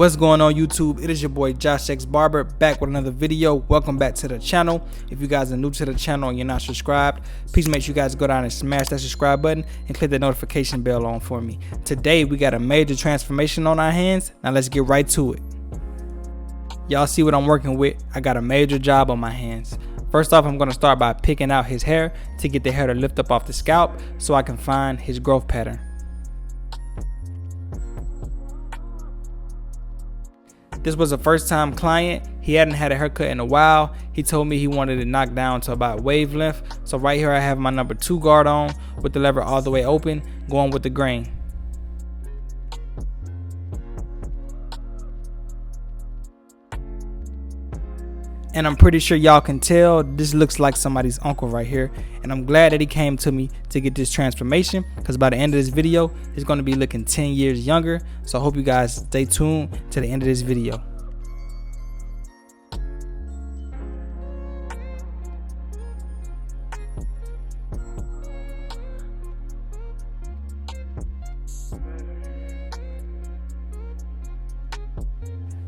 What's going on YouTube? It is your boy JoshXBarber back with another video. Welcome back to the channel. If you guys are new to the channel and you're not subscribed, please make sure you guys go down and smash that subscribe button and click the notification bell on for me. Today we got a major transformation on our hands. Now let's get right to it. Y'all see what I'm working with? I got a major job on my hands. First off, I'm going to start by picking out his hair to get the hair to lift up off the scalp so I can find his growth pattern. This was a first time client. He hadn't had a haircut in a while. He told me he wanted it knocked down to about wavelength. So right here I have my number 2 guard on with the lever all the way open, going with the grain. And I'm pretty sure y'all can tell this looks like somebody's uncle right here. And I'm glad that he came to me to get this transformation, because by the end of this video, he's going to be looking 10 years younger. So I hope you guys stay tuned to the end of this video.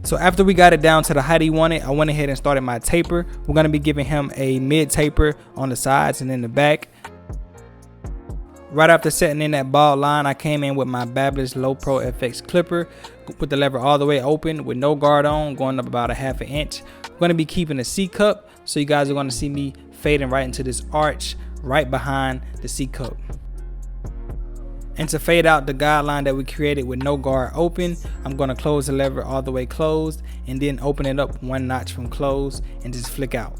So after we got it down to the height he wanted, I went ahead and started my taper. We're going to be giving him a mid taper on the sides and in the back. Right after setting in that bald line, I came in with my Babyliss Low Pro FX clipper with the lever all the way open with no guard on, going up about a ½ inch. We're going to be keeping a C cup, so you guys are going to see me fading right into this arch right behind the C cup. And to fade out the guideline that we created with no guard open, I'm going to close the lever all the way closed and then open it up 1 notch from closed and just flick out.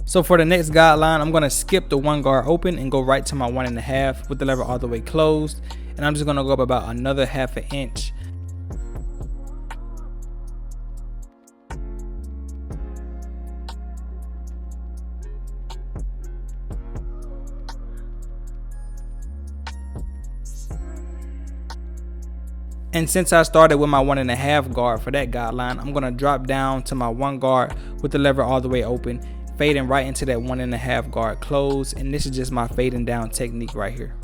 So for the next guideline, I'm going to skip the 1 guard open and go right to my 1.5 with the lever all the way closed. And I'm just going to go up about another ½ inch. And since I started with my 1.5 guard for that guideline, I'm going to drop down to my 1 guard with the lever all the way open, fading right into that 1.5 guard close. And this is just my fading down technique right here.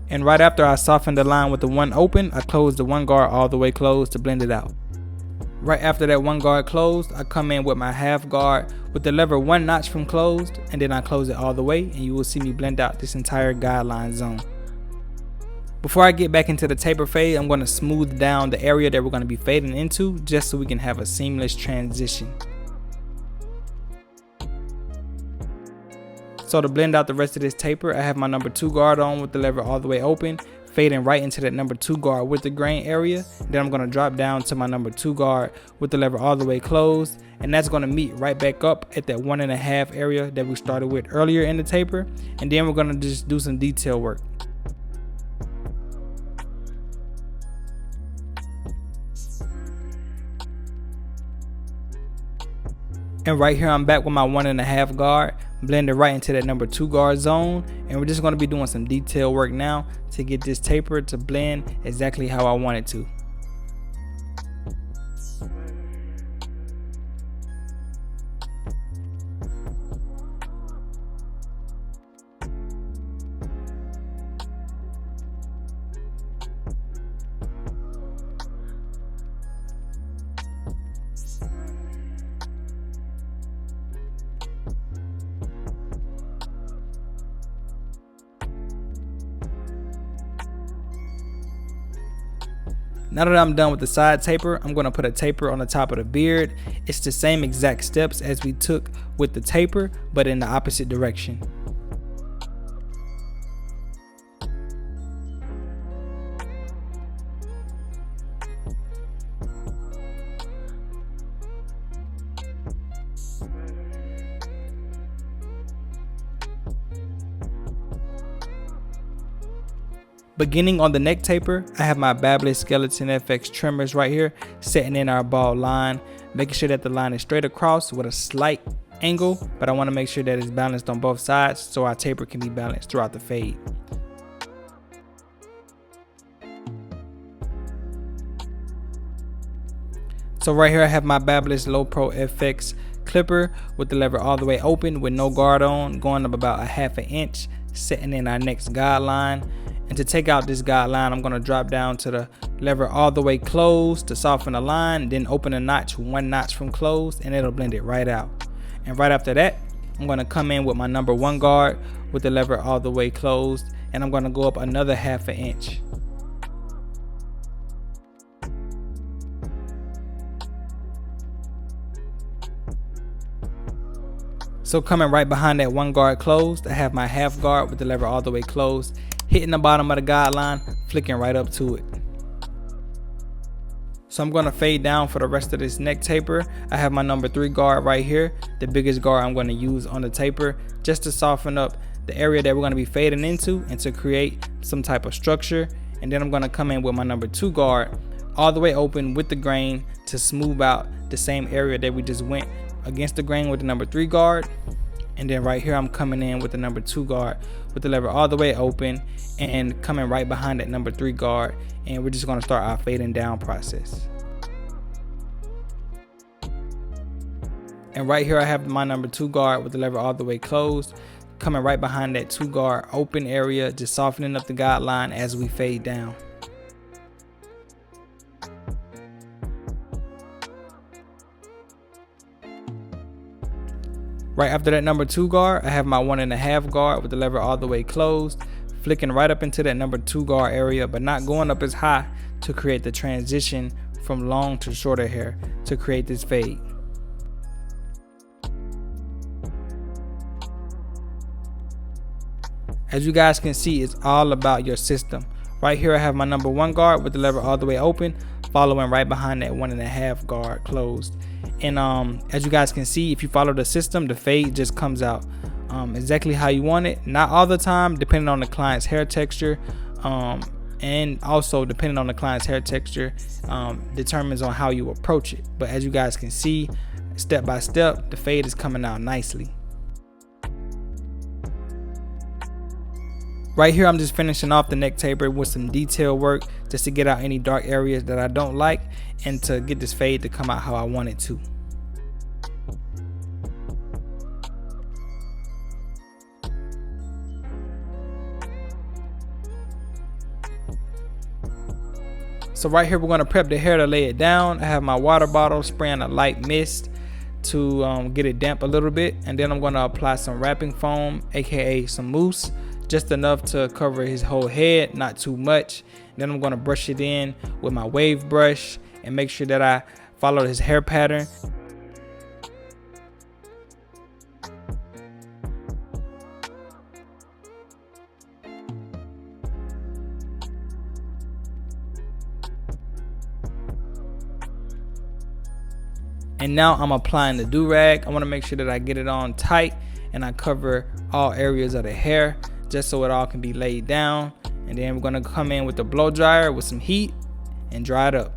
And right after I softened the line with the 1 open, I closed the 1 guard all the way closed to blend it out. Right after that 1 guard closed, I come in with my ½ guard with the lever 1 notch from closed, and then I close it all the way, and you will see me blend out this entire guideline zone. Before I get back into the taper fade, I'm going to smooth down the area that we're going to be fading into, just so we can have a seamless transition. So to blend out the rest of this taper, I have my number 2 guard on with the lever all the way open, fading right into that number 2 guard with the grain area. Then I'm going to drop down to my number 2 guard with the lever all the way closed, and that's going to meet right back up at that 1.5 area that we started with earlier in the taper. And then we're going to just do some detail work. And right here I'm back with my 1.5 guard, blended right into that number 2 guard zone. And we're just going to be doing some detail work now to get this taper to blend exactly how I want it to. Now that I'm done with the side taper, I'm going to put a taper on the top of the beard. It's the same exact steps as we took with the taper, but in the opposite direction. Beginning on the neck taper, I have my Babyliss Skeleton FX trimmers right here, setting in our bald line, making sure that the line is straight across with a slight angle, but I want to make sure that it's balanced on both sides so our taper can be balanced throughout the fade. So right here I have my Babyliss Low Pro FX clipper with the lever all the way open with no guard on, going up about a ½ inch, setting in our next guideline. And to take out this guideline, I'm going to drop down to the lever all the way closed to soften the line, then open a notch 1 notch from closed, and it'll blend it right out. And right after that, I'm going to come in with my number 1 guard with the lever all the way closed, and I'm going to go up another ½ inch. So coming right behind that 1 guard closed, I have my half guard with the lever all the way closed, hitting the bottom of the guideline, flicking right up to it. So I'm going to fade down for the rest of this neck taper. I have my number 3 guard right here, the biggest guard I'm going to use on the taper, just to soften up the area that we're going to be fading into and to create some type of structure. And then I'm going to come in with my number 2 guard all the way open with the grain to smooth out the same area that we just went against the grain with the number 3 guard. And then right here I'm coming in with the number 2 guard with the lever all the way open and coming right behind that number 3 guard, and we're just going to start our fading down process. And right here I have my number 2 guard with the lever all the way closed, coming right behind that 2 guard open area, just softening up the guideline as we fade down. Right after that number 2 guard, I have my 1½ guard with the lever all the way closed, flicking right up into that number 2 guard area, but not going up as high to create the transition from long to shorter hair to create this fade. As you guys can see, it's all about your system. Right here I have my number 1 guard with the lever all the way open, following right behind that 1½ guard closed. And as you guys can see, if you follow the system, the fade just comes out exactly how you want it. Not all the time, depending on the client's hair texture, and also depending on the client's hair texture determines on how you approach it. But as you guys can see, step by step, the fade is coming out nicely. Right here I'm just finishing off the neck taper with some detail work just to get out any dark areas that I don't like and to get this fade to come out how I want it to. So right here we're going to prep the hair to lay it down. I have my water bottle spraying a light mist to get it damp a little bit, and then I'm going to apply some wrapping foam, aka some mousse, just enough to cover his whole head, not too much. Then I'm going to brush it in with my wave brush and make sure that I follow his hair pattern. And now I'm applying the do-rag. I want to make sure that I get it on tight and I cover all areas of the hair just so it all can be laid down. And then we're going to come in with the blow dryer with some heat and dry it up.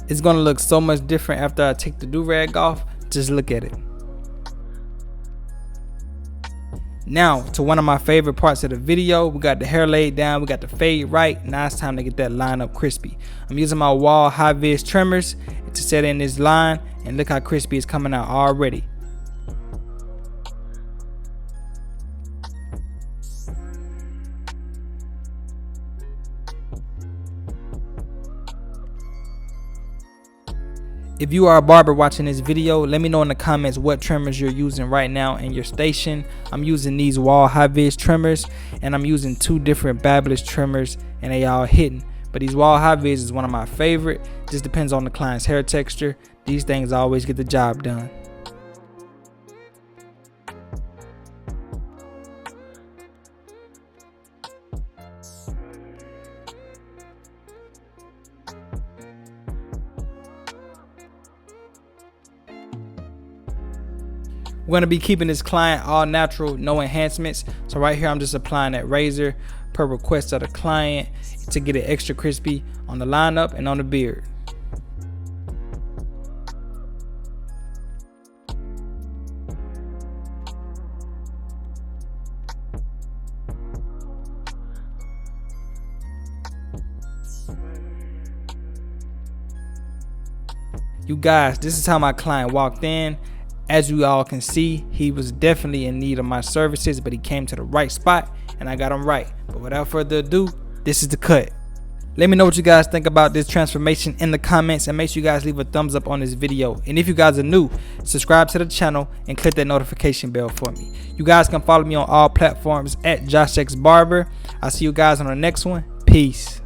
It's going to look so much different after I take the do-rag off. Just look at it. Now to one of my favorite parts of the video. We got the hair laid down, we got the fade right. Now it's time to get that line up crispy. I'm using my Wahl high vis trimmers to set in this line, and look how crispy it's coming out already. If you are a barber watching this video, let me know in the comments what trimmers you're using right now in your station. I'm using these Wahl high vis trimmers, and I'm using 2 different Babyliss trimmers, and they all hitting. But these Wahl high vis is one of my favorite. Just depends on the client's hair texture. These things always get the job done. We're going to be keeping this client all natural, no enhancements. So right here I'm just applying that razor per request of the client to get it extra crispy on the lineup and on the beard. You guys, this is how my client walked in. As you all can see, he was definitely in need of my services, but he came to the right spot and I got him right. But without further ado, this is the cut. Let me know what you guys think about this transformation in the comments, and make sure you guys leave a thumbs up on this video. And if you guys are new, subscribe to the channel and click that notification bell for me. You guys can follow me on all platforms at JoshXBarber. I'll see you guys on the next one. Peace.